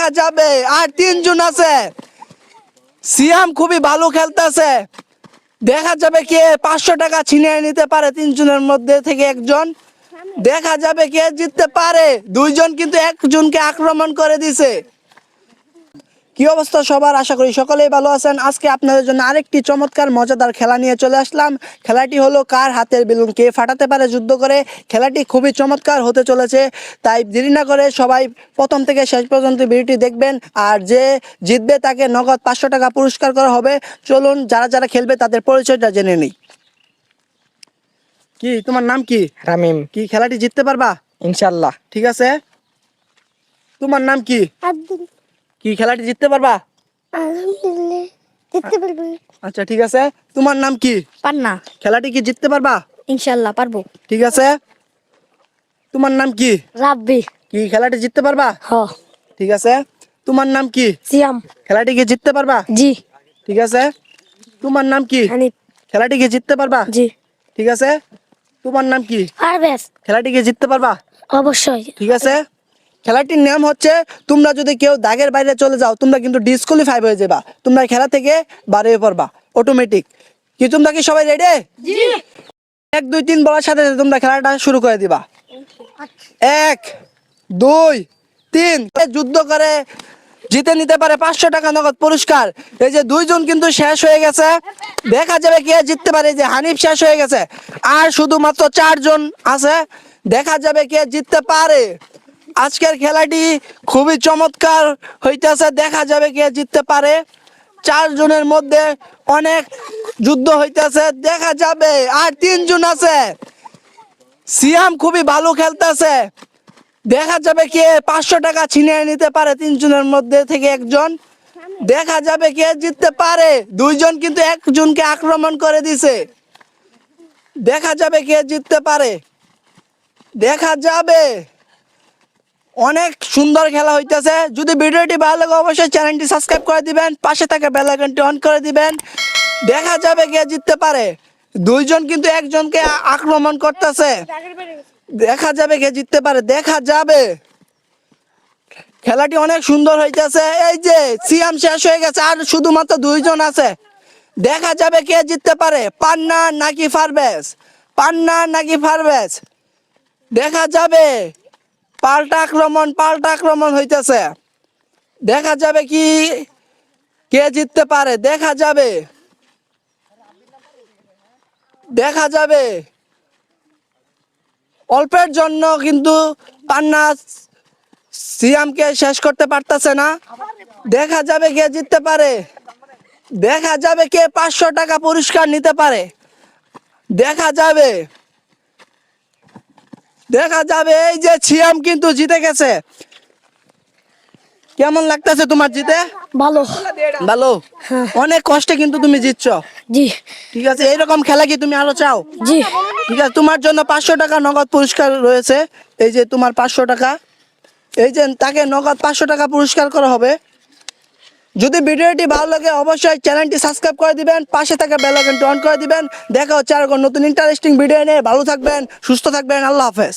দেখা যাবে। আর তিনজন আছে, সিয়াম খুবই ভালো খেলতেছে, দেখা যাবে কে 500 টাকা ছিনিয়ে নিতে পারে তিনজনের মধ্যে থেকে একজন, দেখা যাবে কে জিততে পারে। দুইজন কিন্তু একজনকে আক্রমণ করে দিছে। কি অবস্থা সবার, আশা করি সকলেই ভালো আছেন। আজকে আপনাদের জন্য আরেকটি চমৎকার মজাদার খেলা নিয়ে চলে আসলাম। খেলাটি হলো কার হাতের বেলুন কে ফাটাতে পারে যুদ্ধ করে। খেলাটি খুবই চমৎকার হতে চলেছে, তাই দেরি না করে সবাই প্রথম থেকে শেষ পর্যন্ত ভিডিওটি দেখবেন। আর যে জিতবে তাকে নগদ 500 টাকা পুরস্কার করা হবে। চলুন যারা যারা খেলবে তাদের পরিচয়টা জেনে নিই। কি তোমার নাম কি? রামিম। কি খেলাটি জিততে পারবা? ইনশাল্লাহ। ঠিক আছে, তোমার নাম কি? আব্দুল। কি খেলাটি জিততে পারবা? আলহামদুলিল্লাহ জিততে পারবো। আচ্ছা ঠিক আছে, তোমার নাম কি? পান্না। খেলাটি কি জিততে পারবা? ইনশাল্লাহ পারবো। ঠিক আছে, তোমার নাম কি? রাব্বি। কি খেলাটি জিততে পারবা? হ। ঠিক আছে, তোমার নাম কি? সিয়াম। খেলাটি কি জিততে পারবা? জি। ঠিক আছে, তোমার নাম কি? হানিফ। খেলাটি কি জিততে পারবা? জি। ঠিক আছে, তোমার নাম কি? পারবেস। খেলাটি কি জিততে পারবা? অবশ্যই। ঠিক আছে, খেলাটির নিয়ম হচ্ছে তোমরা যদি কেউ দাগের বাইরে চলে যাও তোমরা কিন্তু ডিসকোয়ালিফাই হয়ে যাবা, তোমরা খেলা থেকে বার হয়ে পড়বা অটোমেটিক। কি তোমরা কি সবাই রেডি? জি। 1 2 3 বলার সাথে সাথে তোমরা খেলাটা শুরু করে দিবা। 1 2 3 যুদ্ধ করে জিতে নিতে পারে 500 টাকা নগদ পুরস্কার। এই যে দুইজন কিন্তু শেষ হয়ে গেছে, দেখা যাবে কে জিততে পারে। এই যে হানিফ শেষ হয়ে গেছে, আর শুধুমাত্র 4 জন আছে, দেখা যাবে কে জিততে পারে। আজকের খেলাটি খুবই চমৎকার হইতেছে, দেখা যাবে কে জিততে পারে। 4 জনের মধ্যে অনেক যুদ্ধ হইতেছে, দেখা যাবে। আর 3 জন আছে, সিয়াম খুবই ভালো খেলতেছে, দেখা যাবে কে 500 টাকা ছিনিয়ে নিতে পারে তিনজনের মধ্যে থেকে একজন, দেখা যাবে কে জিততে পারে। দুইজন কিন্তু একজনকে আক্রমণ করে দিছে, দেখা যাবে কে জিততে পারে। দেখা যাবে, অনেক সুন্দর খেলা হইতেছে। যদি ভিডিওটি ভালো লাগে অবশ্যই চ্যানেলটি সাবস্ক্রাইব করে দিবেন, পাশে থাকা বেল আইকনটি অন করে দিবেন। দেখা যাবে কে জিততে পারে। দুইজন কিন্তু একজনকে আক্রমণ করতেছে, দেখা যাবে কে জিততে পারে। দেখা যাবে, খেলাটি অনেক সুন্দর হইতেছে। এই যে সিয়াম শেষ হয়ে গেছে, আর শুধুমাত্র 2 জন আছে, দেখা যাবে কে জিততে পারে। পান্না নাকি পারভেজ, পান্না নাকি পারভেজ, দেখা যাবে। পাল্টা আক্রমণ হইতেছে, দেখা যাবে কি কে জিততে পারে। দেখা যাবে, দেখা যাবে। অল্পের জন্য কিন্তু পান্না সিয়ামকে শেষ করতে পারতেছে না, দেখা যাবে কে জিততে পারে। দেখা যাবে কে 500 টাকা পুরস্কার নিতে পারে। দেখা যাবে, দেখা যাবে। এই যে সিয়াম কিন্তু জিতে গেছে। কেমন লাগতেছে তোমার জিতে? ভালো। ভালো, অনেক কষ্টে কিন্তু তুমি জিতছো। জি। ঠিক আছে, এইরকম খেলা কি তুমি আরো চাও? জি। ঠিক আছে, তোমার জন্য 500 টাকা নগদ পুরস্কার রয়েছে। এই যে তোমার 500 টাকা, এই যে তাকে নগদ 500 টাকা পুরস্কার করা হবে। যদি ভিডিওটি ভালো লাগে অবশ্যই চ্যানেলটি সাবস্ক্রাইব করে দিবেন, পাশে থাকা বেল আইকনটি অন করে দিবেন। দেখা হচ্ছে আর নতুন ইন্টারেস্টিং ভিডিও নিয়ে। ভালো থাকবেন, সুস্থ থাকবেন, আল্লাহ হাফেজ।